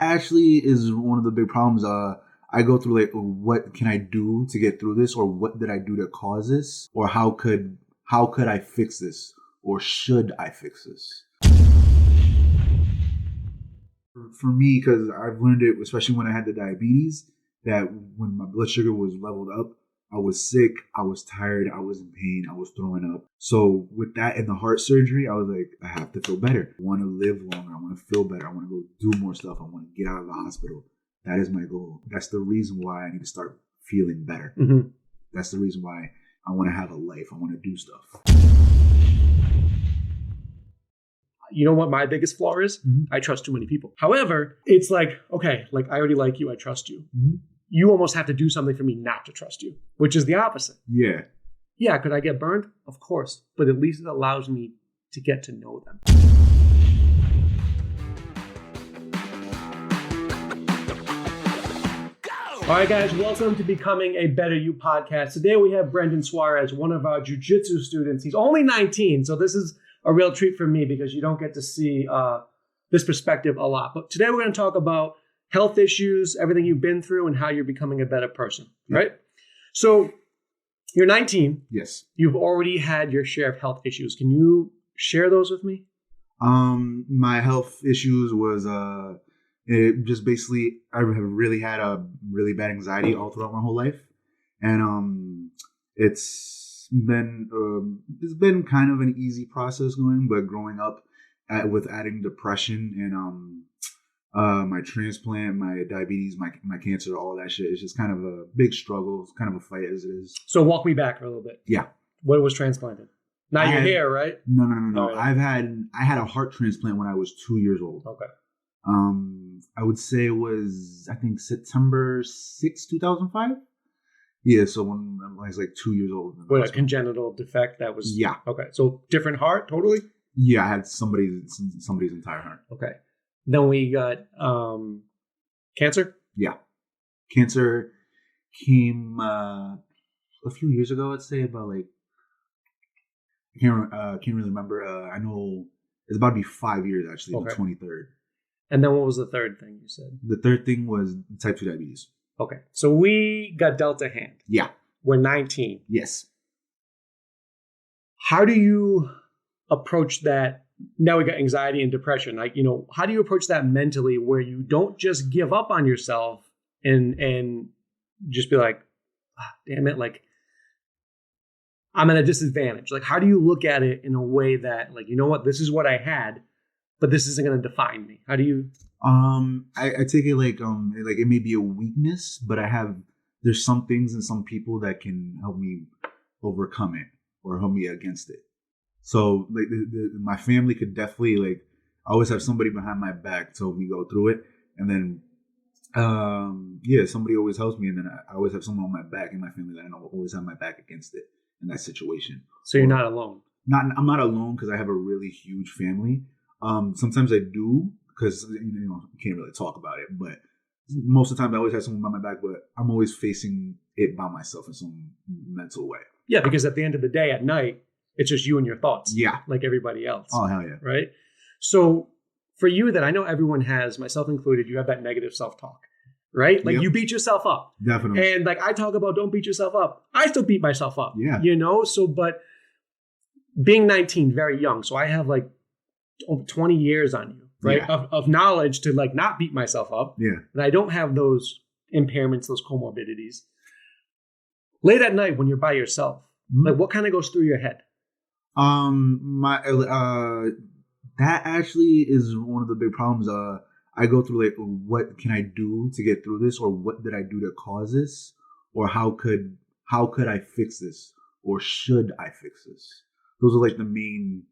actually is one of the big problems. I go through like, what can I do to get through this, or what did I do to cause this, or how could I fix this, or should I fix this? For me, because I've learned it, especially when I had the diabetes, that when my blood sugar was leveled up, I was sick, I was tired, I was in pain, I was throwing up. So with that and the heart surgery, I was like, I have to feel better. I want to live longer. I want to feel better. I want to go do more stuff. I want to get out of the hospital. That is my goal. That's the reason why I need to start feeling better. Mm-hmm. That's the reason why I want to have a life. I want to do stuff. You know what my biggest flaw is? Mm-hmm. I trust too many people. However, it's like, okay, like I already like you. I trust you. Mm-hmm. You almost have to do something for me not to trust you, which is the opposite. Yeah. Yeah, could I get burned? Of course. But at least it allows me to get to know them. All right, guys, welcome to Becoming a Better You podcast. Today we have Brendan Suarez, one of our Jiu Jitsu students. He's only 19, so this is a real treat for me because you don't get to see this perspective a lot. But today we're going to talk about health issues, everything you've been through, and how you're becoming a better person, right? So you're 19. Yes. You've already had your share of health issues. Can you share those with me? My health issues was it just basically, I have really had a really bad anxiety all throughout my whole life, and it's been kind of an easy process going, but growing up with adding depression and my transplant, my diabetes, my cancer, all that shit. It's just kind of a big struggle. It's kind of a fight as it is. So walk me back a little bit. Yeah. What was transplanted? Not your hair, right? No. Oh, yeah. I had a heart transplant when I was 2 years old. Okay. I would say it was, I think, September 6, 2005. Yeah, so when I was like 2 years old. What, a congenital defect that was? Yeah. Okay, so different heart, totally? Yeah, I had somebody's entire heart. Okay. Then we got cancer? Yeah. Cancer came a few years ago, I'd say, about like, I can't really remember. I know it's about to be 5 years, actually, okay. The 23rd. And then what was the third thing you said? The third thing was type 2 diabetes. Okay. So we got dealt a hand. Yeah. We're 19. Yes. How do you approach that? Now we got anxiety and depression. Like, how do you approach that mentally where you don't just give up on yourself and just be like, damn it, like I'm at a disadvantage. Like, how do you look at it in a way that, like, you know what, this is what I had, but this isn't going to define me? How do you? I take it like it may be a weakness, but there's some things and some people that can help me overcome it or help me against it. So like my family could definitely, like, I always have somebody behind my back to help me go through it. And then, somebody always helps me. And then I always have someone on my back in my family that I know always have my back against it in that situation. So you're not alone? I'm not alone because I have a really huge family. Sometimes I do because, you can't really talk about it. But most of the time I always have someone by my back, but I'm always facing it by myself in some mental way. Yeah, because at the end of the day, at night, it's just you and your thoughts. Yeah. Like everybody else. Oh, hell yeah. Right? So for you, that I know everyone has, myself included, you have that negative self-talk, right? Like, you beat yourself up. Definitely. And like I talk about don't beat yourself up. I still beat myself up. Yeah. So, but being 19, very young. So I have like over 20 years on you, right? Yeah. Of knowledge to like not beat myself up. Yeah. And I don't have those impairments, those comorbidities. Late at night when you're by yourself, like what kind of goes through your head? That actually is one of the big problems. I go through like, what can I do to get through this, or what did I do to cause this, or how could I fix this, or should I fix this? Those are like the main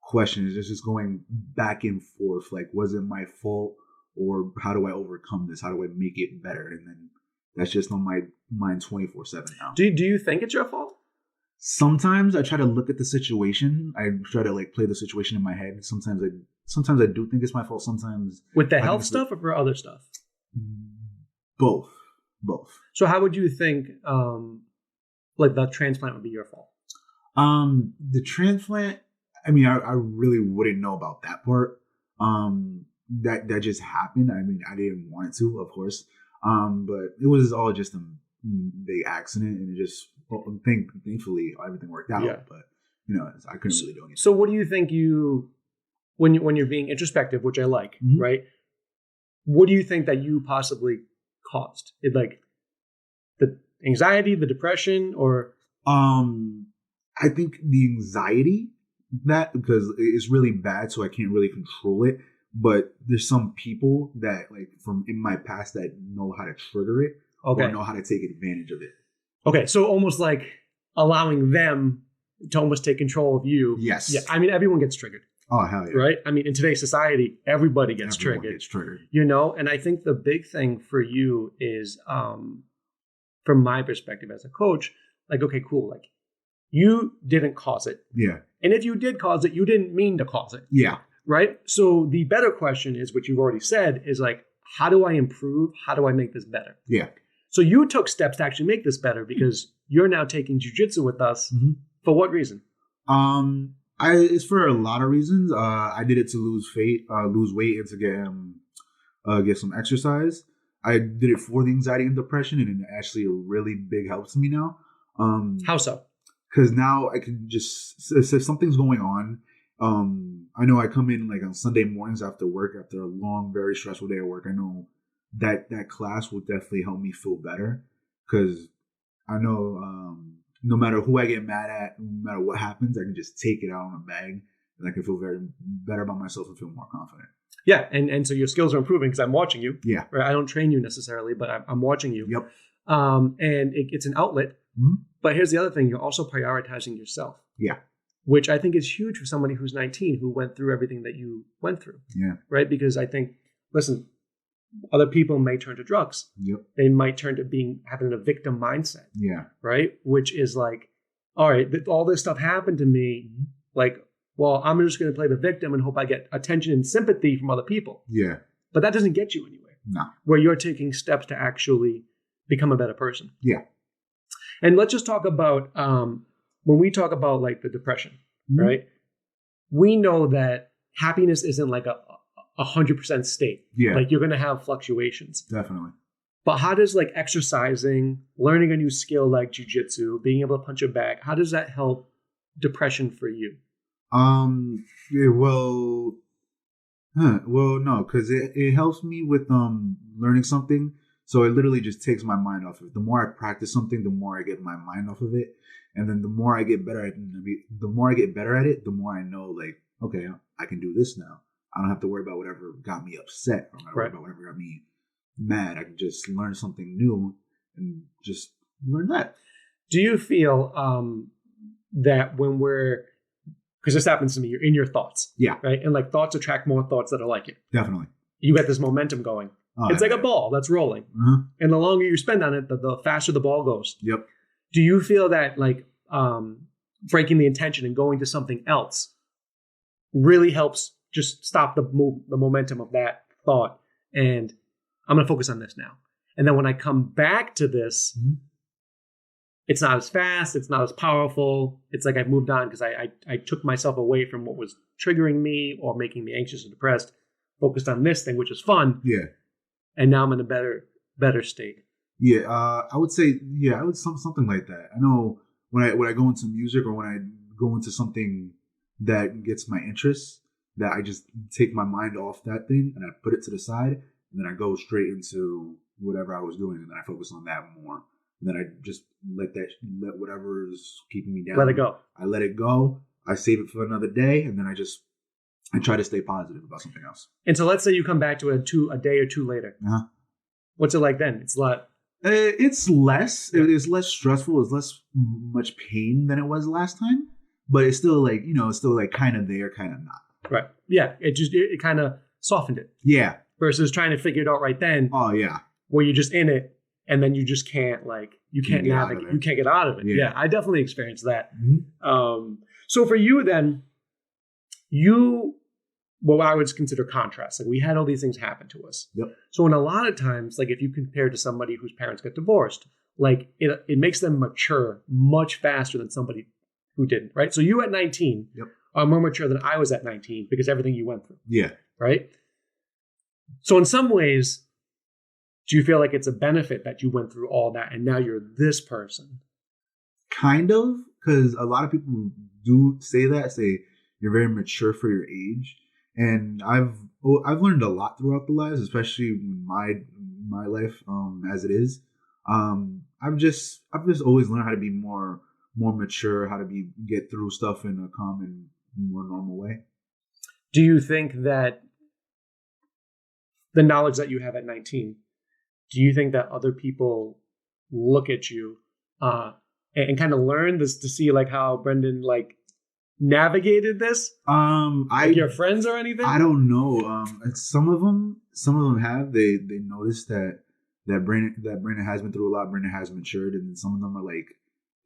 questions. It's just going back and forth. Like, was it my fault, or how do I overcome this? How do I make it better? And then that's just on my mind 24/7 now. Do you think it's your fault? Sometimes I try to look at the situation. I try to like play the situation in my head. Sometimes I do think it's my fault. Sometimes with the health stuff or for other stuff? Both. So how would you think like the transplant would be your fault? The transplant, I mean, I really wouldn't know about that part. that just happened. I mean, I didn't want it to, of course, but it was all just a big accident, and it just thankfully everything worked out. Yeah. But you know, I couldn't really do anything. So what do you think when you're being introspective, which I like, right? What do you think that you possibly caused? It like the anxiety, the depression, or I think the anxiety, that because it's really bad, so I can't really control it. But there's some people that like from in my past that know how to trigger it or know how to take advantage of it. Okay, so almost like allowing them to almost take control of you. Yes. Yeah. I mean, everyone gets triggered. Oh, hell yeah. Right? I mean, in today's society, everybody gets triggered. You know, and I think the big thing for you is, from my perspective as a coach, like, okay, cool. Like, you didn't cause it. Yeah. And if you did cause it, you didn't mean to cause it. Yeah. Right? So the better question is, what you've already said, is like, how do I improve? How do I make this better? Yeah. So you took steps to actually make this better because you're now taking jiu-jitsu with us. For what reason? It's for a lot of reasons. I did it to lose weight and to get some exercise. I did it for the anxiety and depression, and it actually really big helps me now. How so? Because now I can just, if something's going on, I know I come in like on Sunday mornings after work, after a long, very stressful day at work. I know that class will definitely help me feel better, because I know no matter who I get mad at, no matter what happens, I can just take it out on a bag, and I can feel very better about myself and feel more confident. Yeah, and so your skills are improving because I'm watching you. Yeah, right. I don't train you necessarily, but I'm watching you. Yep. And it's an outlet. But here's the other thing: you're also prioritizing yourself. Yeah. Which I think is huge for somebody who's 19 who went through everything that you went through. Yeah. Right? Because I think, listen, other people may turn to drugs. Yep. They might turn to having a victim mindset. Yeah. Right? Which is like, all right, all this stuff happened to me. Like, well, I'm just going to play the victim and hope I get attention and sympathy from other people. Yeah. But that doesn't get you anywhere. No. Where you're taking steps to actually become a better person. Yeah. And let's just talk about, when we talk about like the depression, right? We know that happiness isn't like a 100% state. Yeah. Like you're going to have fluctuations. Definitely. But how does like exercising, learning a new skill like jiu-jitsu, being able to punch a bag, how does that help depression for you? Yeah, well, no, because it helps me with learning something. So it literally just takes my mind off of it. The more I practice something, the more I get my mind off of it. And then the more I get better at it, the more I know, like, okay, I can do this now. I don't have to worry about whatever got me upset, or worry about whatever got me mad. I can just learn something new and just learn that. Do you feel that when because this happens to me, you're in your thoughts. Yeah. Right? And like thoughts attract more thoughts that are like it. Definitely. You get this momentum going. Oh, it's like a ball that's rolling. And the longer you spend on it, the faster the ball goes. Yep. Do you feel that like breaking the intention and going to something else really helps just stop the momentum of that thought? And I'm going to focus on this now. And then when I come back to this, it's not as fast. It's not as powerful. It's like I've moved on because I took myself away from what was triggering me or making me anxious or depressed, focused on this thing, which is fun. Yeah. And now I'm in a better state. Yeah, I would say, something like that. I know when I go into music or when I go into something that gets my interest, that I just take my mind off that thing and I put it to the side, and then I go straight into whatever I was doing, and then I focus on that more. And then I just let whatever's keeping me down. Let it go. I let it go. I save it for another day, and then I try to stay positive about something else. And so let's say you come back to a day or two later. Uh-huh. What's it like then? It's a lot. It's less. Yeah. It's less stressful. It's less much pain than it was last time. But it's still like, it's still like kind of there, kind of not. Right. Yeah. It kind of softened it. Yeah. Versus trying to figure it out right then. Oh, yeah. Where you're just in it and then you just can't you can't navigate. You can't get out of it. Yeah. I definitely experienced that. Mm-hmm. So for you then, what I would consider contrast. Like we had all these things happen to us. Yep. So in a lot of times, like if you compare to somebody whose parents got divorced, like it makes them mature much faster than somebody who didn't, right? So you at 19 are more mature than I was at 19 because everything you went through. Yeah. Right? So in some ways, do you feel like it's a benefit that you went through all that and now you're this person? Kind of, because a lot of people do say that, say you're very mature for your age, and I've learned a lot throughout the lives, especially in my life as it is. I've just always learned how to be more mature, how to get through stuff in a calm and more normal way. Do you think that the knowledge that you have at 19, do you think that other people look at you and kind of learn this to see like how Brendan like navigated this? Like your friends or anything? I don't know. Some of them have. They noticed that Brandon has been through a lot. Brandon has matured, and some of them are like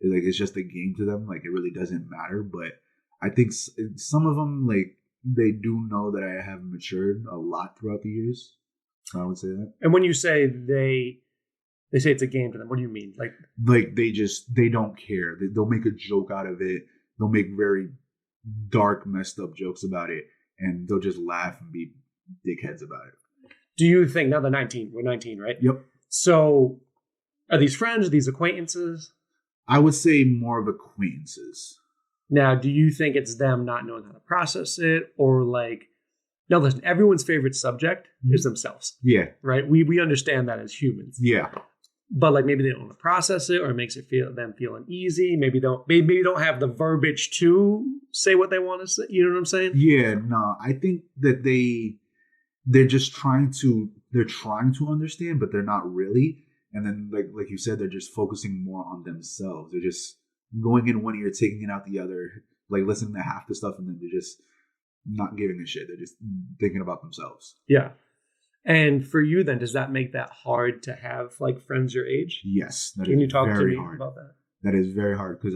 it's just a game to them. Like it really doesn't matter. But I think some of them like they do know that I have matured a lot throughout the years. So I would say that. And when you say they say it's a game to them, what do you mean? Like they don't care. They'll make a joke out of it. They'll make very dark, messed up jokes about it, and they'll just laugh and be dickheads about it. Do you think now they're 19? We're 19, right? Yep. So are these friends? Are these acquaintances? I would say more of acquaintances. Now, do you think it's them not knowing how to process it, or like, now listen, everyone's favorite subject is themselves. Yeah. Right? We understand that as humans. Yeah. But like maybe they don't want to process it, or it makes it them feel uneasy. Maybe don't have the verbiage to say what they want to say. You know what I'm saying? Yeah, no. I think that they're just trying to understand, but they're not really. And then like you said, they're just focusing more on themselves. They're just going in one ear, taking it out the other, like listening to half the stuff, and then they're just not giving a shit. They're just thinking about themselves. Yeah. And for you then, does that make that hard to have like friends your age? Yes. Can you talk to me about that? That is very hard because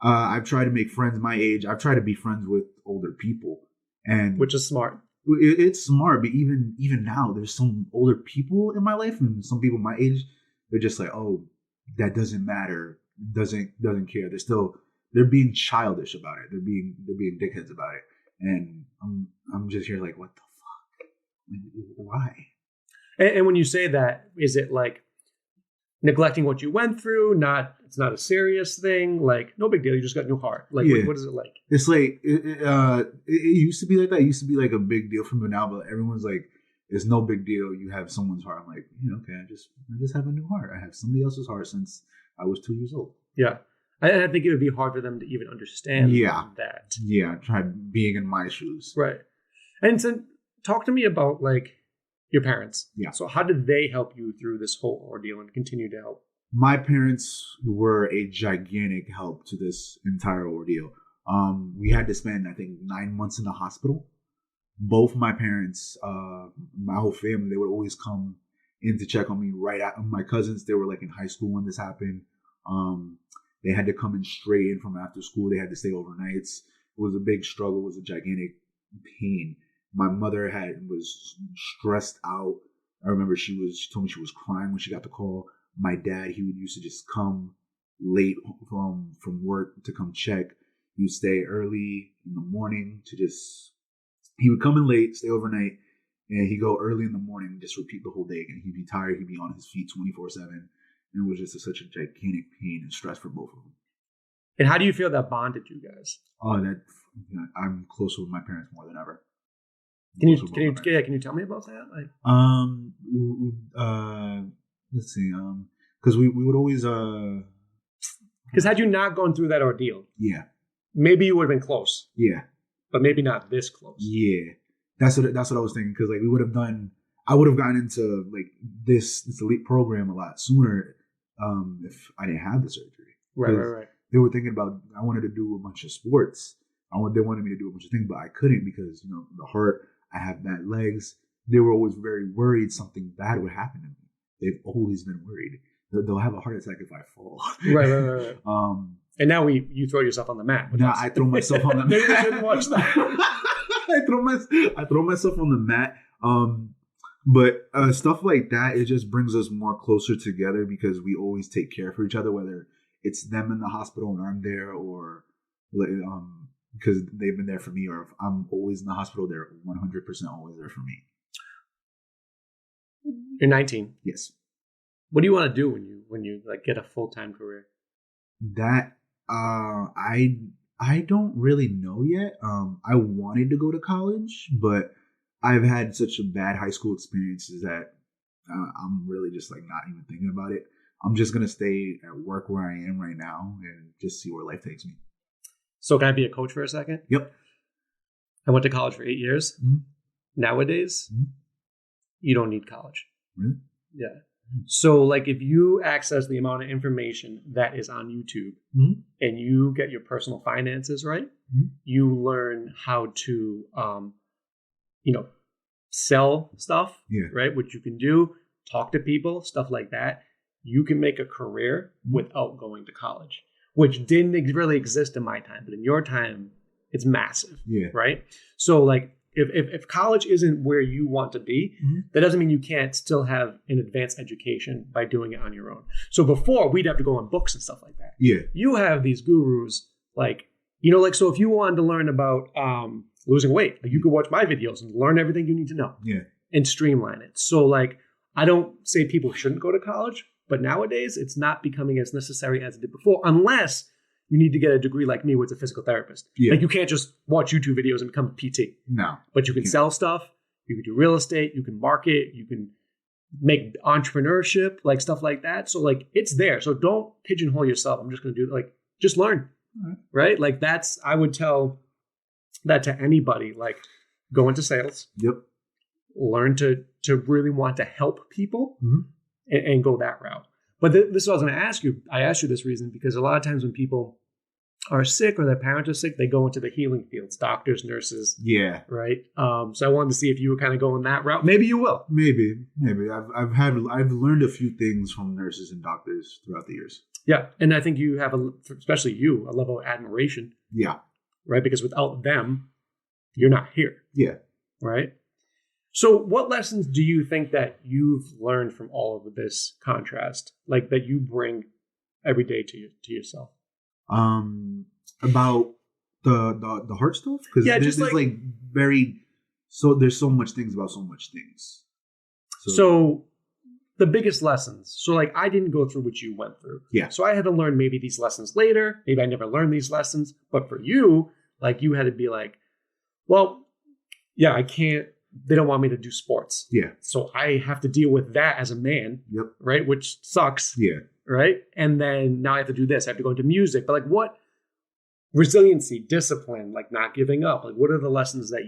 I've tried to make friends my age. I've tried to be friends with older people, and which is smart. It's smart, but even now, there's some older people in my life, and some people my age, they're just like, oh, that doesn't matter, doesn't care. They're being childish about it. They're being dickheads about it, and I'm just here like, what the fuck? Why? And when you say that, is it like neglecting what you went through? It's not a serious thing. Like, no big deal. You just got a new heart. Like, what is it like? It's like it used to be like that. It used to be like a big deal for me now, but everyone's like, it's no big deal. You have someone's heart. I'm like, okay, I just have a new heart. I have somebody else's heart since I was 2 years old. Yeah. I think it would be hard for them to even understand that. Yeah, try being in my shoes. Right. And so talk to me about like your parents. Yeah. So how did they help you through this whole ordeal and continue to help? My parents were a gigantic help to this entire ordeal. We had to spend, I think, 9 months in the hospital. Both my parents, my whole family, they would always come in to check on me right after. My cousins, they were like in high school when this happened. They had to come in straight in from after school. They had to stay overnights. It was a big struggle. It was a gigantic pain. My mother was stressed out. I remember she told me she was crying when she got the call. My dad, he used to just come late from work to come check. He would stay early in the morning he would come in late, stay overnight, and he'd go early in the morning and just repeat the whole day again. He'd be tired. He'd be on his feet 24/7. And it was just such a gigantic pain and stress for both of them. And how do you feel that bonded you guys? Oh, I'm closer with my parents more than ever. Can you tell me about that? Like, let's see. Because we would always because had you not gone through that ordeal, yeah, maybe you would have been close. Yeah, but maybe not this close. Yeah, that's what I was thinking. Because like I would have gotten into like this elite program a lot sooner if I didn't have the surgery. Right. They were thinking about I wanted to do a bunch of sports. They wanted me to do a bunch of things, but I couldn't because the heart. I have bad legs. They were always very worried something bad would happen to me. They've always been worried. They'll have a heart attack if I fall. Right. And now you throw yourself on the mat. Now I throw myself on the mat. Maybe I shouldn't watch that. I throw myself on the mat. But stuff like that, it just brings us more closer together because we always take care for each other, whether it's them in the hospital and I'm there, or because they've been there for me, or if I'm always in the hospital, they're 100% always there for me. You're 19. Yes. What do you want to do when you like get a full-time career? That I don't really know yet. I wanted to go to college, but I've had such a bad high school experiences that I'm really just like not even thinking about it. I'm just gonna stay at work where I am right now and just see where life takes me. So can I be a coach for a second? Yep. I went to college for 8 years. Mm-hmm. Nowadays, you don't need college. Really? Yeah. So like if you access the amount of information that is on YouTube and you get your personal finances right, you learn how to, sell stuff, right? Which you can do, talk to people, stuff like that. You can make a career without going to college, which didn't really exist in my time, but in your time, it's massive, right? So like if college isn't where you want to be, that doesn't mean you can't still have an advanced education by doing it on your own. So before, we'd have to go on books and stuff like that. Yeah. You have these gurus, so if you wanted to learn about losing weight, like you could watch my videos and learn everything you need to know and streamline it. So like, I don't say people shouldn't go to college, but nowadays it's not becoming as necessary as it did before, unless you need to get a degree like me, where it's a physical therapist. Yeah. Like you can't just watch YouTube videos and become a PT. No. But you can sell stuff. You can do real estate. You can market. You can make entrepreneurship, like stuff like that. So like it's there. So don't pigeonhole yourself. I'm just going to do it. Like just learn, right? Like I would tell that to anybody. Like go into sales. Yep. Learn to really want to help people and go that route. But this is what I was going to ask you. I asked you this reason because a lot of times when people are sick or their parents are sick, they go into the healing fields, doctors, nurses. Yeah. Right. So I wanted to see if you were kind of going that route. Maybe you will. Maybe. I've learned a few things from nurses and doctors throughout the years. Yeah. And I think you have, especially you, a level of admiration. Yeah. Right. Because without them, you're not here. Yeah. Right. So what lessons do you think that you've learned from all of this contrast, like that you bring every day to yourself? About the heart stuff? Because there's so much things about so much things. So the biggest lessons. So like I didn't go through what you went through. Yeah. So I had to learn maybe these lessons later. Maybe I never learned these lessons. But for you, like you had to be like, well, yeah, I can't. They don't want me to do sports. Yeah. So I have to deal with that as a man. Yep. Right. Which sucks. Yeah. Right. And then now I have to do this. I have to go into music. But like what resiliency, discipline, like not giving up. Like what are the lessons that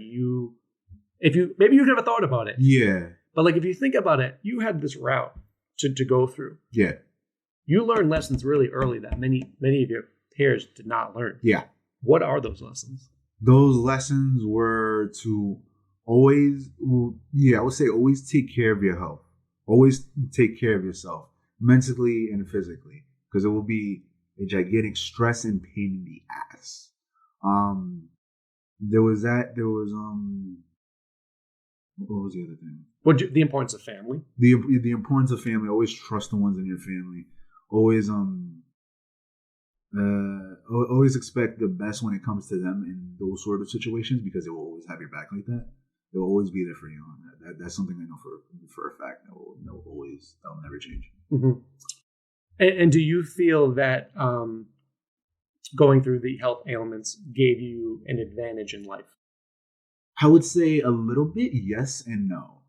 maybe you've never thought about it. Yeah. But like if you think about it, you had this route to go through. Yeah. You learned lessons really early that many of your peers did not learn. Yeah. What are those lessons? Those lessons were to always take care of your health. Always take care of yourself, mentally and physically, because it will be a gigantic stress and pain in the ass. There was what was the other thing? Well, the importance of family. The importance of family. Always trust the ones in your family. Always always expect the best when it comes to them in those sort of situations, because they will always have your back like that. They'll always be there for you. That's something I know for a fact. That'll never change. Mm-hmm. And do you feel that going through the health ailments gave you an advantage in life? I would say a little bit yes and no.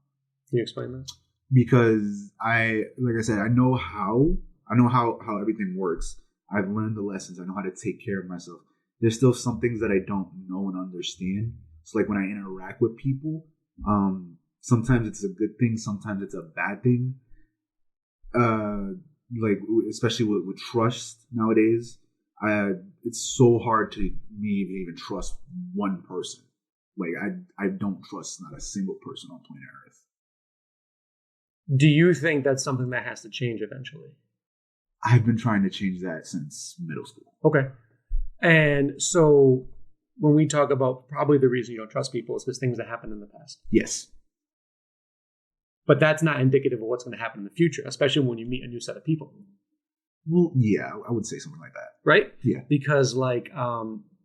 Can you explain that? Because I know how everything works. I've learned the lessons. I know how to take care of myself. There's still some things that I don't know and understand. So like when I interact with people, sometimes it's a good thing, sometimes it's a bad thing. Like especially with trust nowadays, it's so hard to me even trust one person. Like I don't trust not a single person on planet Earth. Do you think that's something that has to change eventually? I've been trying to change that since middle school. Okay. And so when we talk about probably the reason you don't trust people is because things that happened in the past. Yes. But that's not indicative of what's going to happen in the future, especially when you meet a new set of people. Well, yeah, I would say something like that. Right? Yeah. Because like,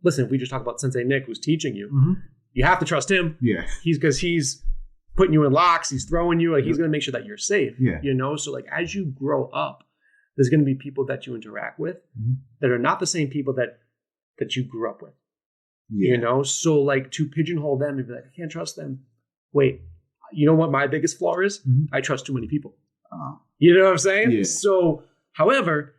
listen, if we just talk about Sensei Nick, who's teaching you, you have to trust him. Yeah. He's putting you in locks. He's throwing you. Like he's going to make sure that you're safe. Yeah. You know, so like as you grow up, there's going to be people that you interact with that are not the same people that you grew up with. Yeah. You know, so like to pigeonhole them and be like, I can't trust them. Wait, you know what my biggest flaw is? I trust too many people. You know what I'm saying? Yeah. So, however,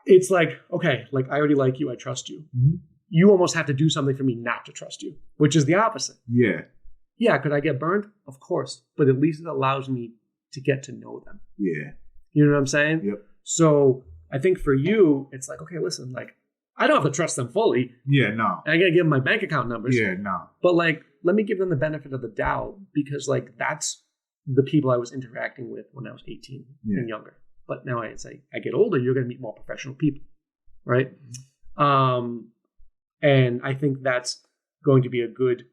it's like, okay, like I already like you. I trust you. You almost have to do something for me not to trust you, which is the opposite. Yeah. Yeah. Could I get burned? Of course. But at least it allows me to get to know them. Yeah. You know what I'm saying? Yep. So I think for you, it's like, okay, listen, like I don't have to trust them fully. Yeah, no. I got to give them my bank account numbers. Yeah, no. But like, let me give them the benefit of the doubt because like that's the people I was interacting with when I was 18 and younger. But now I say I get older, you're going to meet more professional people, right? And I think that's going to be a good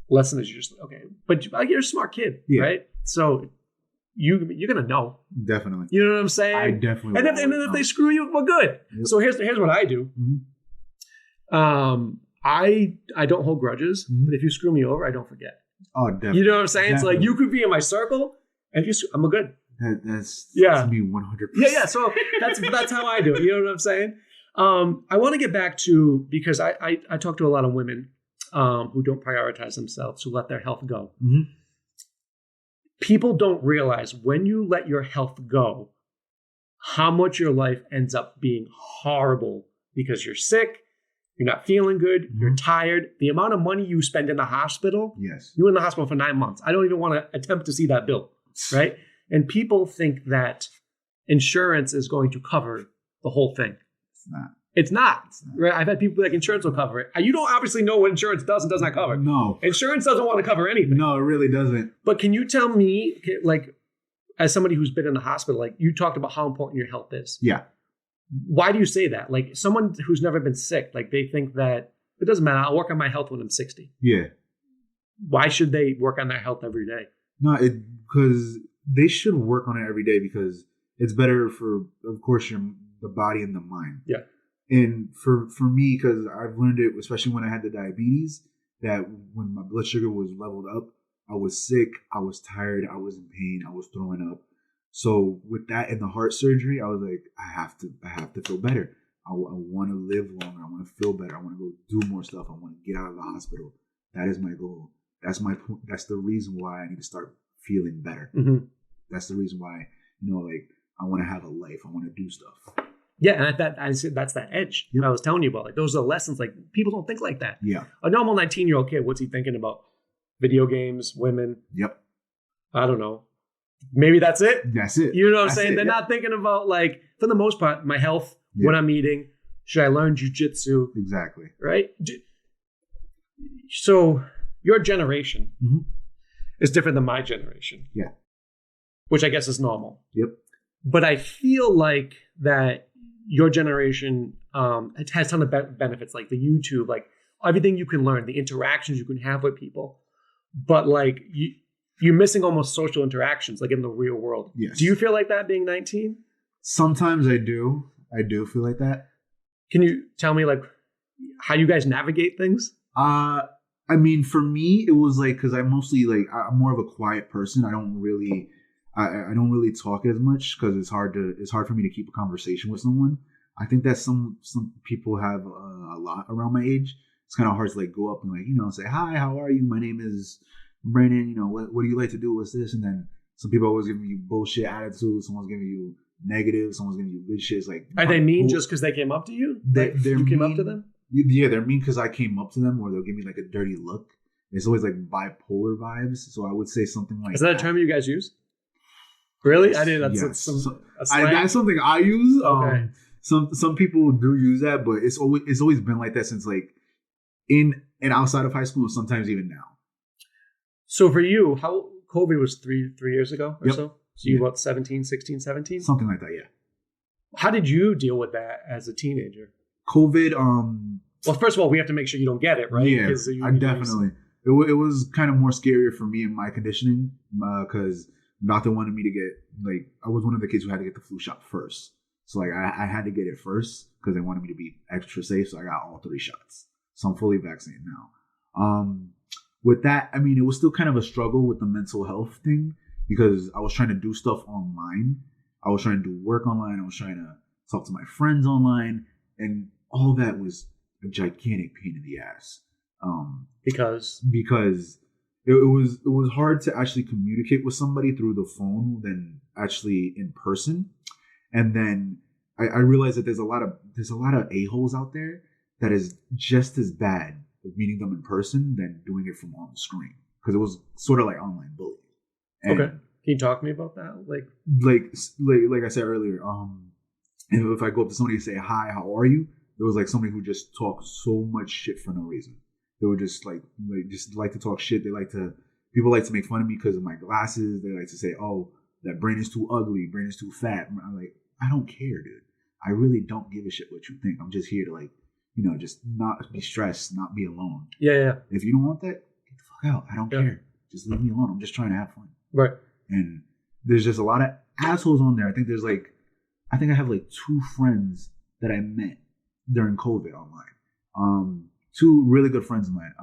lesson. Is you're just okay, but you're a smart kid, right? So you're going to know, definitely. You know what I'm saying? I definitely. And then if they screw you, well, good. Yep. So here's what I do. I don't hold grudges, but if you screw me over, I don't forget. Oh, definitely. You know what I'm saying? Definitely. It's like you could be in my circle, and if I'm a good. That's me 100%. Yeah. So that's how I do it. You know what I'm saying? I want to get back to because I talk to a lot of women who don't prioritize themselves, who let their health go. People don't realize when you let your health go, how much your life ends up being horrible because you're sick. You're not feeling good. You're tired. The amount of money you spend in the hospital. Yes. You were in the hospital for 9 months. I don't even want to attempt to see that bill. Right. And people think that insurance is going to cover the whole thing. It's not. Right? I've had people be like, insurance will cover it. You don't obviously know what insurance does and does not cover. No. Insurance doesn't want to cover anything. No, it really doesn't. But can you tell me, like, as somebody who's been in the hospital, like you talked about how important your health is. Yeah. Why do you say that? Like someone who's never been sick, like they think that it doesn't matter. I'll work on my health when I'm 60. Yeah. Why should they work on their health every day? No, because they should work on it every day because it's better for, of course, the body and the mind. Yeah. And for me, because I've learned it, especially when I had the diabetes, that when my blood sugar was leveled up, I was sick, I was tired, I was in pain, I was throwing up. So with that and the heart surgery, I was like, I have to feel better. I want to live longer. I want to feel better. I want to go do more stuff. I want to get out of the hospital. That is my goal. That's my point. That's the reason why I need to start feeling better. That's the reason why, like I want to have a life. I want to do stuff. Yeah, and I said that's that edge I was telling you about. Like those are the lessons. Like people don't think like that. Yeah. A normal 19-year-old kid, what's he thinking about? Video games, women. Yep. I don't know. Maybe that's it. That's it. You know what I'm saying? They're not thinking about, like, for the most part, my health, what I'm eating. Should I learn Jiu Jitsu? Exactly. Right? So your generation is different than my generation. Yeah. Which I guess is normal. Yep. But I feel like that your generation it has a ton of benefits, like the YouTube, like everything you can learn, the interactions you can have with people. But like you're missing almost social interactions, like in the real world. Yes. Do you feel like that being 19? Sometimes I do. I do feel like that. Can you tell me like how you guys navigate things? I mean, for me, it was like, cause I'm mostly like, I'm more of a quiet person. I don't really talk as much cause it's hard for me to keep a conversation with someone. I think that some people have a lot around my age. It's kind of hard to like go up and like, say, hi, how are you? My name is Brandon, what do you like to do? What's this? And then some people always giving you bullshit attitude. Someone's giving you negative. Someone's giving you good shit. It's like, are they mean just because they came up to you? You came up to them? Yeah, they're mean because I came up to them, or they'll give me like a dirty look. It's always like bipolar vibes. So I would say something like, is that a term you guys use? Really? I didn't. That's that's something I use. Okay. Some people do use that, but it's always been like that since like in and outside of high school, and sometimes even now. So for you, how COVID was three years ago or so? So you about 17? Something like that, yeah. How did you deal with that as a teenager? COVID, well, first of all, we have to make sure you don't get it, right? Yeah, I definitely. It was kind of more scarier for me and my conditioning because doctor wanted me to get, like, I was one of the kids who had to get the flu shot first. So, like, I had to get it first because they wanted me to be extra safe. So I got all 3 shots. So I'm fully vaccinated now. with that, I mean, it was still kind of a struggle with the mental health thing because I was trying to do stuff online. I was trying to do work online. I was trying to talk to my friends online, and all that was a gigantic pain in the ass. Because it was hard to actually communicate with somebody through the phone than actually in person. And then I realized that there's a lot of a-holes out there that is just as bad of meeting them in person than doing it from on the screen, because it was sort of like online bullying. And okay, can you talk to me about that? Like I said earlier, if I go up to somebody and say hi, how are you? It was like somebody who just talked so much shit for no reason. They would just like to talk shit. People like to make fun of me because of my glasses. They like to say, oh, that brain is too ugly, brain is too fat. I'm like, I don't care, dude. I really don't give a shit what you think. I'm just here to like, just not be stressed, not be alone. Yeah. If you don't want that, get the fuck out. I don't care. Just leave me alone. I'm just trying to have fun. Right. And there's just a lot of assholes on there. I think I have like 2 friends that I met during COVID online. 2 really good friends of mine.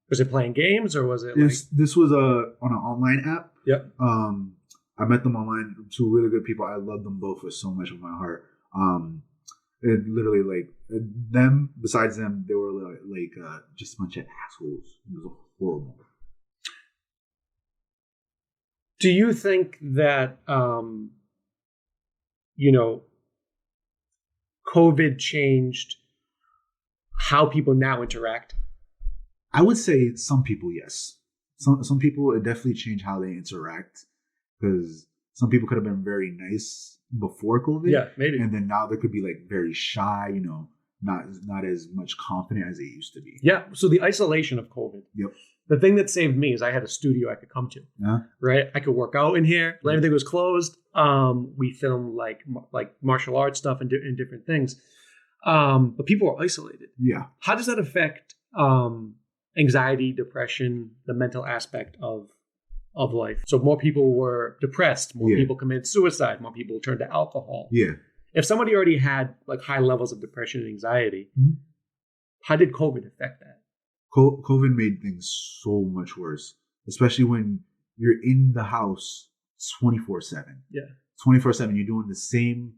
Was it playing games or was it this was on an online app. Yep. I met them online. 2 really good people. I love them both with so much of my heart. It literally like them. Besides them, they were like just a bunch of assholes. It was horrible. Do you think that COVID changed how people now interact? I would say some people, yes. Some people, it definitely changed how they interact, because some people could have been very nice before COVID. Yeah, maybe. And then now they could be like very shy, not as much confident as they used to be. Yeah. So the isolation of COVID. Yep. The thing that saved me is I had a studio I could come to. Yeah. Right. I could work out in here. Everything was closed. We filmed like martial arts stuff and different things. But people are isolated. Yeah. How does that affect anxiety, depression, the mental aspect of life? So more people were depressed, more people committed suicide, more people turned to alcohol. Yeah. If somebody already had like high levels of depression and anxiety, how did COVID affect that? COVID made things so much worse, especially when you're in the house 24/7. Yeah. 24/7. You're doing the same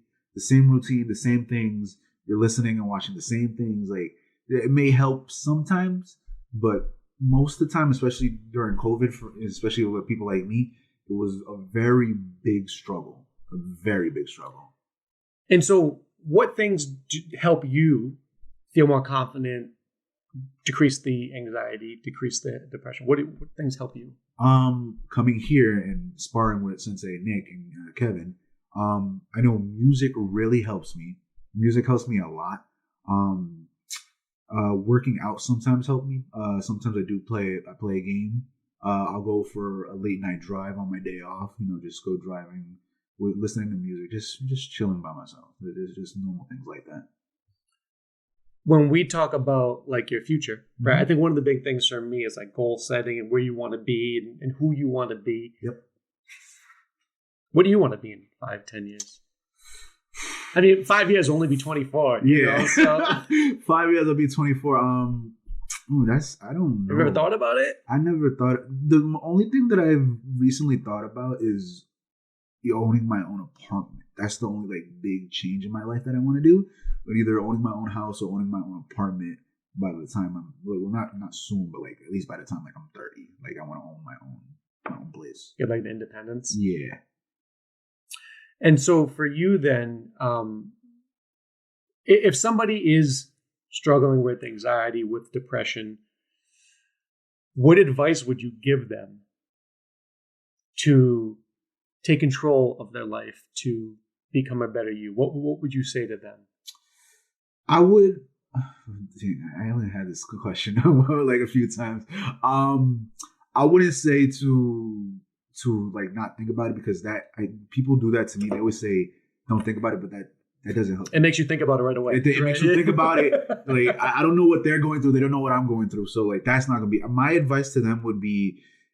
routine, the same things. You're listening and watching the same things. Like, it may help sometimes, but most of the time, especially during COVID, especially with people like me, it was a very big struggle. A very big struggle. And so what things help you feel more confident, decrease the anxiety, decrease the depression? What things help you? Coming here and sparring with Sensei Nick and Kevin, I know music really helps me. Music helps me a lot. Working out sometimes help me. Sometimes I play a game. I'll go for a late night drive on my day off. Just go driving, listening to music, just chilling by myself. There's just normal things like that. When we talk about like your future, right? I think one of the big things for me is like goal setting and where you want to be and who you want to be. Yep. What do you want to be in 5-10 years? I mean, 5 years will only be 24. Yeah. So 5 years I'll be 24. I don't know. Have you ever thought about it? I never thought. The only thing that I've recently thought about is owning my own apartment. That's the only like big change in my life that I want to do. But either owning my own house or owning my own apartment by the time not soon, but like at least by the time like I'm 30. Like, I want to own my own place. Get like the independence. Yeah. And so for you then, if somebody is struggling with anxiety, with depression, what advice would you give them to take control of their life, to become a better you? What would you say to them? I would. I only had this question like a few times. I wouldn't say to like not think about it, because people do that to me. They always say don't think about it, but that doesn't help. It makes you think about it right away. It makes you think about it. Like, I don't know what they're going through. They don't know what I'm going through. So like, that's not gonna be. My advice to them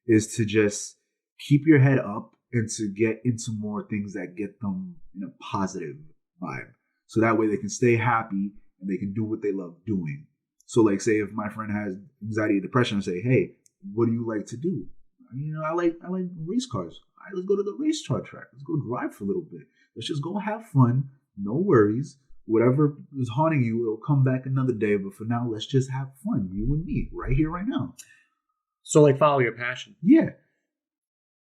is to just keep your head up and to get into more things that get them in a positive vibe. So that way they can stay happy and they can do what they love doing. So like, say if my friend has anxiety and depression, I say, hey, what do you like to do? I like race cars. All right, let's go to the race car track. Let's go drive for a little bit. Let's just go have fun. No worries. Whatever is haunting you, it'll come back another day. But for now, let's just have fun, you and me, right here, right now. So like follow your passion. Yeah.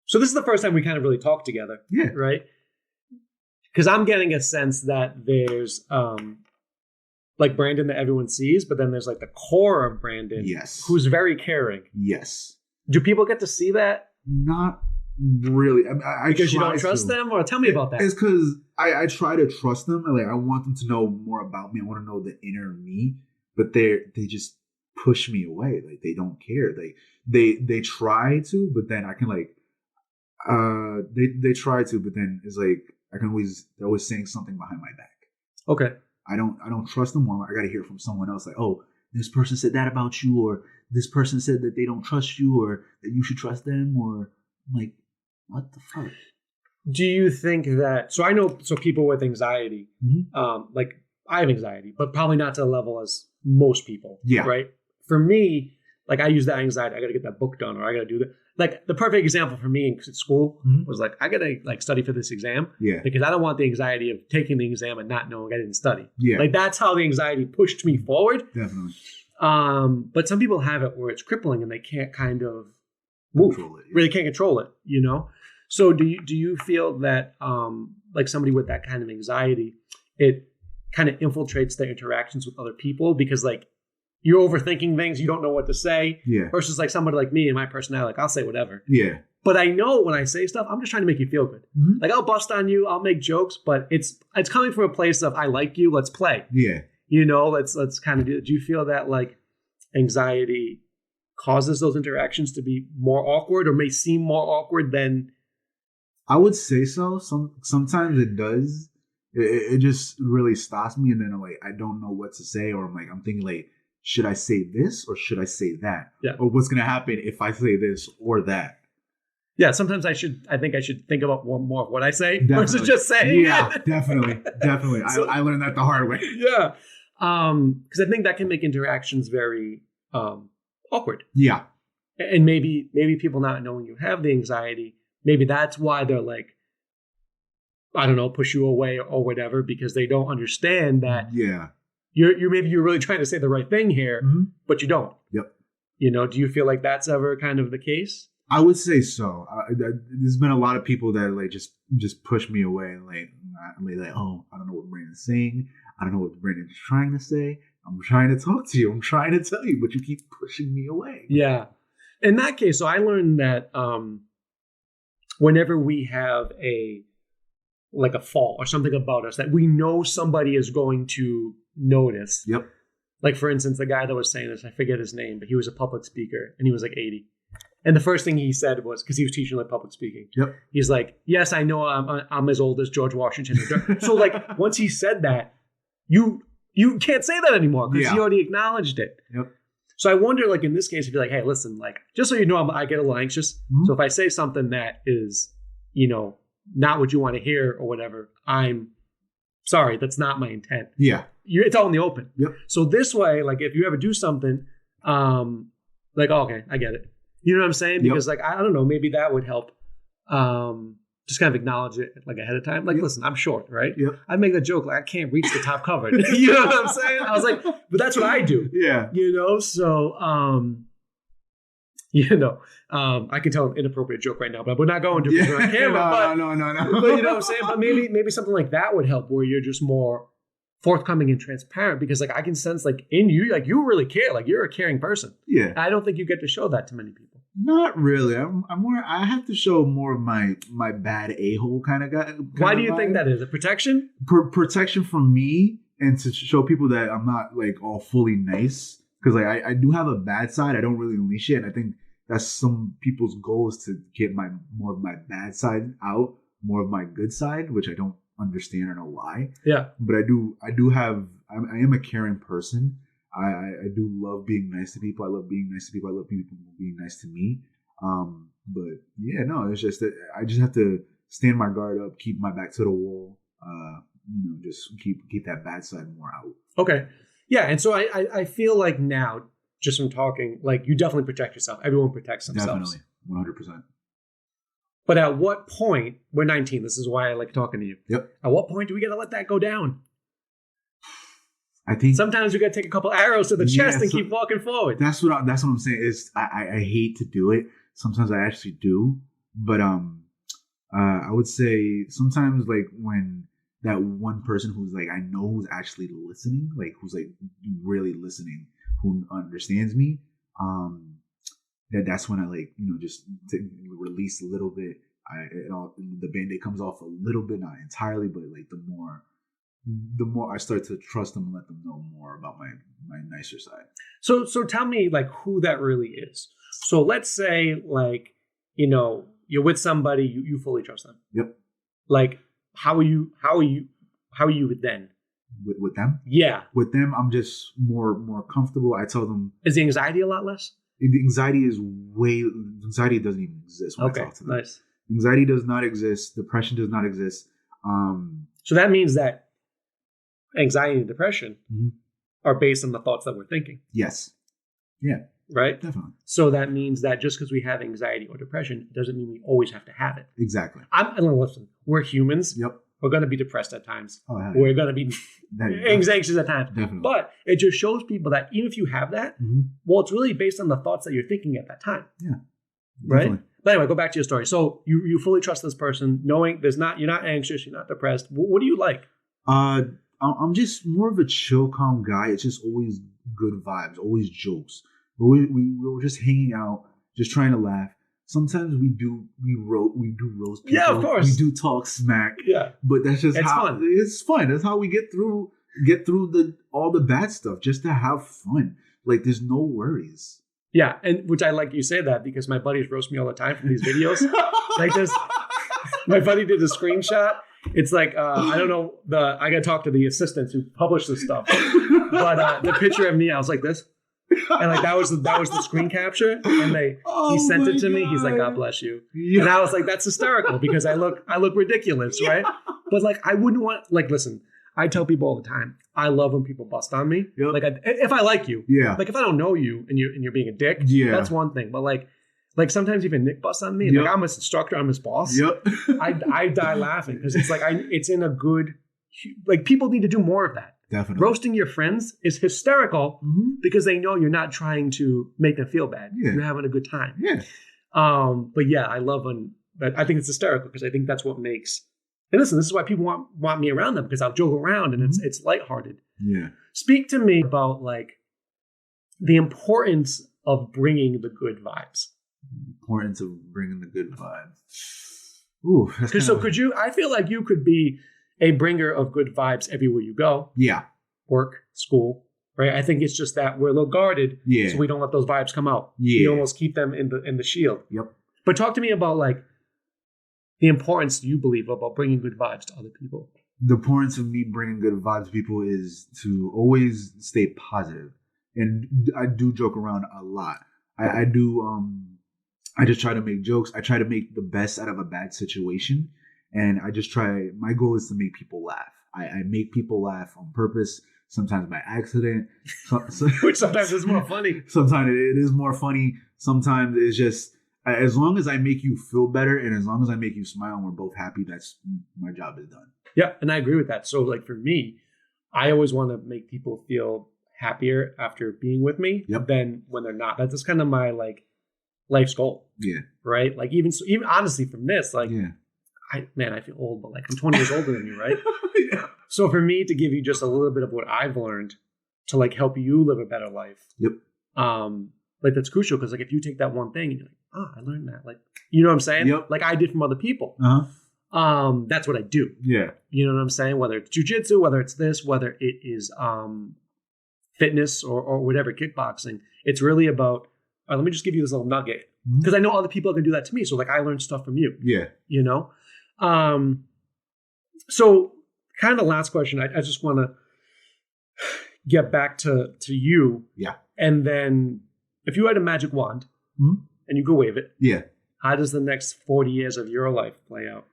So this is the first time we kind of really talked together. Yeah. Right? Because I'm getting a sense that there's like Brandon that everyone sees, but then there's like the core of Brandon, yes, who's very caring. Yes. Do people get to see that? Not really. I because you don't trust them, or tell me about that. It's because I try to trust them. Like I want them to know more about me. I want to know the inner me, but they just push me away. Like they don't care. They try to, but then I can like they try to, but then it's like they're always saying something behind my back. Okay. I don't trust them more. I got to hear from someone else like, oh, this person said that about you, or this person said that they don't trust you, or that you should trust them, or I'm like, what the fuck? Do you think that, so I know, so people with anxiety, like I have anxiety, but probably not to the level as most people. Yeah. Right. For me, like I use that anxiety. I got to get that book done, or I got to do that. Like the perfect example for me in school was like, I got to like study for this exam because I don't want the anxiety of taking the exam and not knowing I didn't study. Yeah. Like that's how the anxiety pushed me forward. Definitely. But some people have it where it's crippling and they can't kind of move, really can't control it, you know? So do you feel that like somebody with that kind of anxiety, it kind of infiltrates their interactions with other people because like you're overthinking things, you don't know what to say versus like somebody like me and my personality, like I'll say whatever. Yeah. But I know when I say stuff, I'm just trying to make you feel good. Like I'll bust on you, I'll make jokes, but it's coming from a place of I like you, let's play. Yeah. You know, let's kind of do it. Do you feel that like anxiety causes those interactions to be more awkward or may seem more awkward than? I would say so. Sometimes it does. It just really stops me, and then like I don't know what to say, or I'm thinking like, should I say this or should I say that? Yeah. Or what's gonna happen if I say this or that? Yeah. Sometimes I think I should think about more of what I say versus just saying. Yeah, definitely. So, I learned that the hard way. Yeah. Because I think that can make interactions very awkward. Yeah. And maybe people not knowing you have the anxiety, maybe that's why they're like, I don't know, push you away or whatever, because they don't understand that you're really trying to say the right thing here, but you don't. Yep. You know, do you feel like that's ever kind of the case? I would say so. There's been a lot of people that like just push me away and like oh, I don't know what Brandon's saying. I don't know what Brandon's trying to say. I'm trying to talk to you. I'm trying to tell you, but you keep pushing me away. Yeah. In that case, so I learned that whenever we have a fall or something about us that we know somebody is going to notice. Yep. Like for instance, the guy that was saying this, I forget his name, but he was a public speaker and he was like 80. And the first thing he said was, because he was teaching like public speaking. Yep. He's like, yes, I know I'm as old as George Washington. So like once he said that, you can't say that anymore because he already acknowledged it. Yep. So I wonder, like in this case, if you're like, hey, listen, like just so you know, I get a little anxious. So if I say something that is, you know, not what you want to hear or whatever, I'm sorry, that's not my intent. Yeah. It's all in the open. Yep. So this way, like if you ever do something, like, oh, okay, I get it. You know what I'm saying? Because like, I don't know, maybe that would help. Just kind of acknowledge it like ahead of time. Like, listen, I'm short, right? Yep. I make that joke like I can't reach the top cover. You know what I'm saying? I was like, but that's what I do. Yeah. You know, so I can tell an inappropriate joke right now, but we're not going to because we're on camera. No. But you know what I'm saying? But maybe something like that would help, where you're just more forthcoming and transparent, because like I can sense like in you, like you really care, like you're a caring person. Yeah. I don't think you get to show that to many people. Not really. I'm more. I have to show more of my bad a-hole kind of guy. Why do you think that is? A protection? Protection from me, and to show people that I'm not like all fully nice. Because like I do have a bad side. I don't really unleash it, and I think that's some people's goal is to get more of my bad side out, more of my good side, which I don't understand or know why. Yeah. But I am a caring person. I do love being nice to people. I love being nice to people. I love people being nice to me. But yeah, no, it's just that I just have to stand my guard up, keep my back to the wall, just keep that bad side more out. Okay. Yeah. And so I feel like now, just from talking, like you definitely protect yourself. Everyone protects themselves. Definitely, 100%. But at what point, we're 19, this is why I like talking to you. Yep. At what point do we got to let that go down? I think sometimes we got to take a couple arrows to the chest and keep walking forward. That's what I'm saying is I hate to do it. Sometimes I actually do. But I would say sometimes like when that one person who's like, I know who's actually listening, like who's like really listening, who understands me, that's when I like, just release a little bit. The Band-Aid comes off a little bit, not entirely, but like the more I start to trust them and let them know more about my nicer side. So tell me like who that really is. So let's say like, you're with somebody, you fully trust them. Yep. Like how are you with them? With them? Yeah. With them, I'm just more comfortable. I tell them. Is the anxiety a lot less? The anxiety doesn't even exist when I talk to them. Nice. Anxiety does not exist. Depression does not exist. So that means that anxiety and depression are based on the thoughts that we're thinking. Yes. Yeah. Right? Definitely. So that means that just because we have anxiety or depression doesn't mean we always have to have it. Exactly. Listen, we're humans. Yep. We're going to be depressed at times. Oh, we're going to be anxious at times. Definitely. But it just shows people that even if you have that, well, it's really based on the thoughts that you're thinking at that time. Yeah. Right? Definitely. But anyway, go back to your story. So you fully trust this person, knowing you're not anxious, you're not depressed. What do you like? I'm just more of a chill, calm guy. It's just always good vibes, always jokes. We're just hanging out, just trying to laugh. Sometimes we do roast people. Yeah, of course. We do talk smack. Yeah. But that's just fun. It's fun. That's how we get through all the bad stuff, just to have fun. Like there's no worries. Yeah, and which I like you say that because my buddies roast me all the time from these videos. Like this, my buddy did a screenshot. It's like I don't know I got to talk to the assistants who publish this stuff, but the picture of me, I was like this. And like that was the screen capture, and he sent it to me. He's like, "God bless you," and I was like, "That's hysterical," because I look ridiculous, right? But like, I wouldn't want listen. I tell people all the time, I love when people bust on me. Yep. Like if I like you, like if I don't know you and you're being a dick, that's one thing. But like sometimes even Nick busts on me, and like I'm his instructor, I'm his boss. Yep. I die laughing because it's like it's in a good. Like people need to do more of that. Definitely. Roasting your friends is hysterical because they know you're not trying to make them feel bad. Yeah. You're having a good time. Yeah. But yeah, I love that. I think it's hysterical because I think that's what makes. And listen, this is why people want me around them because I'll joke around and it's lighthearted. Yeah. Speak to me about like the importance of bringing the good vibes. Importance of bringing the good vibes. Ooh. Could you? I feel like you could be a bringer of good vibes everywhere you go. Yeah. Work, school, right? I think it's just that we're a little guarded, so we don't let those vibes come out. Yeah. We almost keep them in the shield. Yep. But talk to me about like the importance you believe about bringing good vibes to other people. The importance of me bringing good vibes to people is to always stay positive. And I do joke around a lot. I do. I just try to make jokes. I try to make the best out of a bad situation. And I just my goal is to make people laugh. I make people laugh on purpose, sometimes by accident. Which sometimes is more funny. Sometimes it is more funny. Sometimes it's just, as long as I make you feel better and as long as I make you smile and we're both happy, that's my job is done. Yeah, and I agree with that. So like for me, I always want to make people feel happier after being with me than when they're not. That's just kind of my like life's goal. Yeah. Right? Like even honestly from this, like I feel old, but like I'm 20 years older than you, right? Yeah. So for me to give you just a little bit of what I've learned to like help you live a better life. Yep. Like that's crucial because like if you take that one thing and you're like, oh, I learned that. Like, you know what I'm saying? Yep. Like I did from other people. That's what I do. Yeah. You know what I'm saying? Whether it's jujitsu, whether it's this, whether it is fitness or whatever, kickboxing. It's really about, let me just give you this little nugget. Because I know other people can do that to me. So like I learned stuff from you. Yeah. You know? So kind of the last question, I just want to get back to you. Yeah. And then if you had a magic wand and you go wave it. Yeah. How does the next 40 years of your life play out?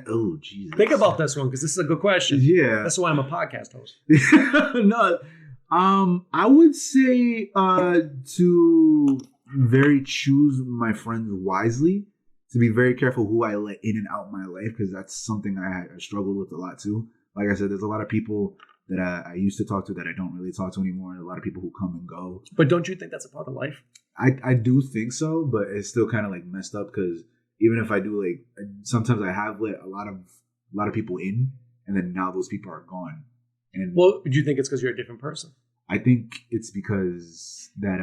Oh, Jesus. Think about this one because this is a good question. Yeah. That's why I'm a podcast host. No, I would say to choose my friends wisely, to be very careful who I let in and out my life, because that's something I struggle with a lot too. Like I said, there's a lot of people that I used to talk to that I don't really talk to anymore. A lot of people who come and go. But don't you think that's a part of life? I do think so, but it's still kind of like messed up, because even if I do, like, sometimes I have let a lot of people in, and then now those people are gone. And well, do you think it's because you're a different person? I think it's because that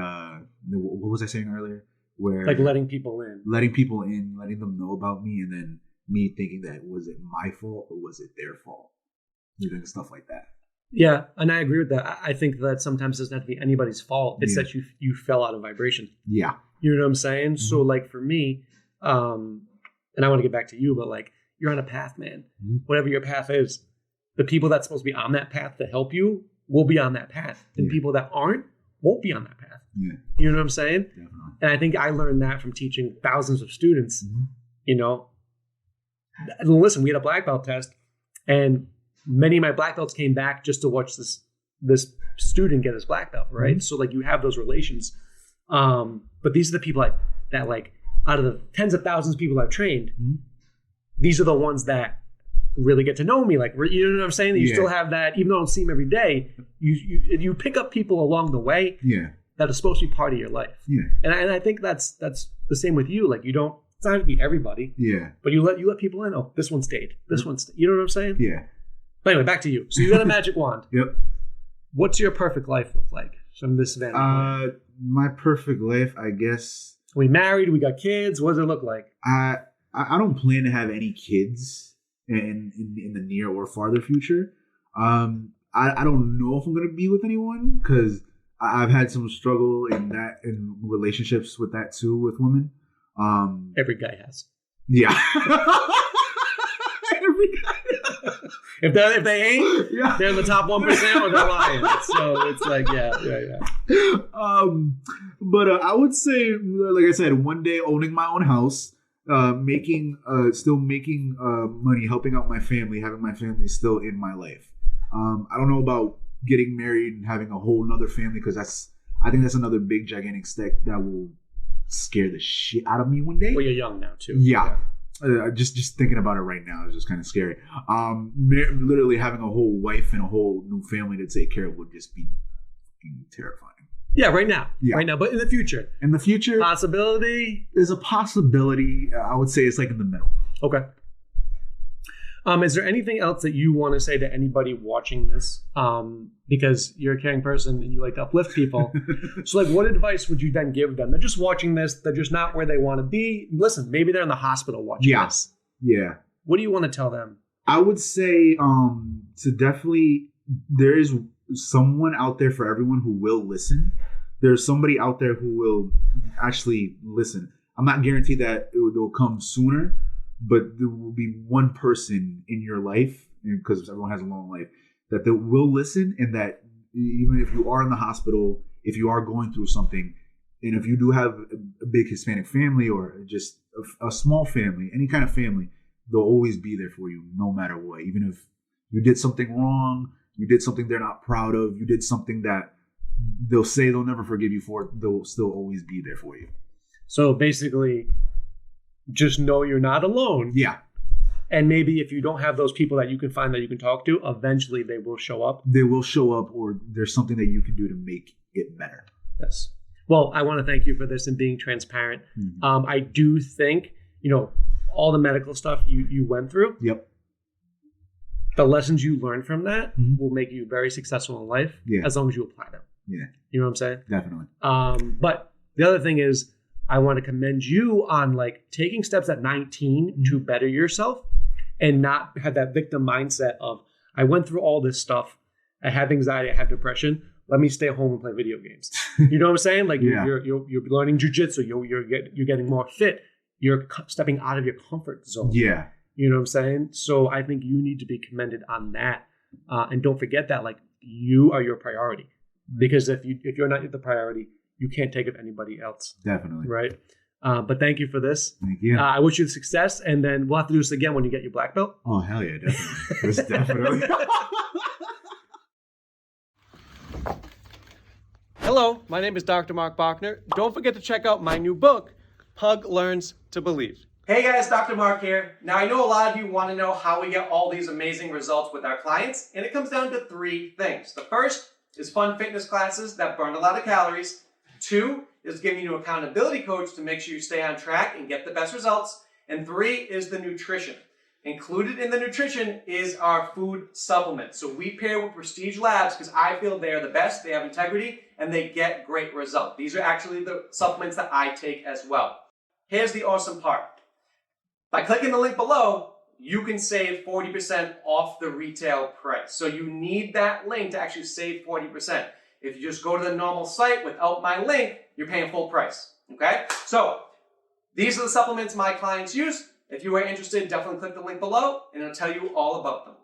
what was I saying earlier? Where like letting people in, letting them know about me, and then me thinking that was it my fault or was it their fault? Doing stuff like that. Yeah, and I agree with that. I think that sometimes it doesn't have to be anybody's fault. It's that you fell out of vibration. Yeah. You know what I'm saying? Mm-hmm. So like for me, and I want to get back to you, but like you're on a path, man. Mm-hmm. Whatever your path is, the people that's supposed to be on that path to help you will be on that path. And people that aren't won't be on that path. Yeah. You know what I'm saying? Definitely. And I think I learned that from teaching thousands of students. Mm-hmm. You know, listen, we had a black belt test, and many of my black belts came back just to watch this student get his black belt, right? Mm-hmm. So like you have those relations. But these are the people that like out of the tens of thousands of people I've trained, mm-hmm. these are the ones that really get to know me. Like, you know what I'm saying? That you still have that, even though I don't see them every day, you pick up people along the way that are supposed to be part of your life. Yeah. And I think that's the same with you. Like it's not going to be everybody. Yeah. But you let people in. Oh, this one stayed. This one stayed. You know what I'm saying? Yeah. But anyway, back to you. So you got a magic wand. Yep. What's your perfect life look like from this vantage point? My perfect life, I guess. We married. We got kids. What does it look like? I don't plan to have any kids in the near or farther future. I don't know if I'm gonna be with anyone, because I've had some struggle in relationships with that too, with women. Every guy has. Yeah. If they ain't, they're in the top 1% or they're lying. So it's like, yeah. But I would say, like I said, one day owning my own house, still making money, helping out my family, having my family still in my life. I don't know about getting married and having a whole nother family, because I think that's another big gigantic step that will scare the shit out of me one day. Well, you're young now too. Yeah. Just thinking about it right now is just kind of scary. Literally having a whole wife and a whole new family to take care of would just be terrifying. Yeah, right now. Yeah. Right now. But in the future. Possibility? There's a possibility. I would say it's like in the middle. Okay. Is there anything else that you want to say to anybody watching this? Because you're a caring person and you like to uplift people. So like, what advice would you then give them? They're just watching this. They're just not where they want to be. Listen, maybe they're in the hospital watching this. Yeah. What do you want to tell them? I would say to definitely, there is someone out there for everyone who will listen. There's somebody out there who will actually listen. I'm not guaranteed that they'll come sooner, but there will be one person in your life, because everyone has a long life, that they will listen, and that even if you are in the hospital, if you are going through something, and if you do have a big Hispanic family or just a small family, any kind of family, they'll always be there for you no matter what. Even if you did something wrong, you did something they're not proud of, you did something that they'll say they'll never forgive you for, they'll still always be there for you. So basically, just know you're not alone. Yeah. And maybe if you don't have those people that you can find that you can talk to, eventually they will show up. They will show up, or there's something that you can do to make it better. Yes. Well, I want to thank you for this and being transparent. Mm-hmm. I do think, all the medical stuff you went through. Yep. The lessons you learned from that will make you very successful in life as long as you apply them. Yeah. You know what I'm saying? Definitely. But the other thing is, I want to commend you on like taking steps at 19 to better yourself and not have that victim mindset of, I went through all this stuff. I have anxiety. I have depression. Let me stay home and play video games. You know what I'm saying? Like you're learning Jiu Jitsu. You're getting more fit. You're stepping out of your comfort zone. Yeah. You know what I'm saying? So I think you need to be commended on that. And don't forget that, like, you are your priority. Because if you're not the priority, you can't take it to anybody else. Definitely. Right? But thank you for this. Thank you. I wish you success, and then we'll have to do this again when you get your black belt. Oh, hell yeah, definitely. This definitely. Hello, my name is Dr. Marc Bochner. Don't forget to check out my new book, Pug Learns to Believe. Hey guys, Dr. Marc here. Now I know a lot of you want to know how we get all these amazing results with our clients, and it comes down to 3 things. The first is fun fitness classes that burn a lot of calories. 2 is giving you an accountability coach to make sure you stay on track and get the best results. And 3 is the nutrition. Included in the nutrition is our food supplements. So we pair with Prestige Labs because I feel they are the best, they have integrity, and they get great results. These are actually the supplements that I take as well. Here's the awesome part. By clicking the link below, you can save 40% off the retail price. So you need that link to actually save 40%. If you just go to the normal site without my link, you're paying full price, okay? So these are the supplements my clients use. If you are interested, definitely click the link below and it'll tell you all about them.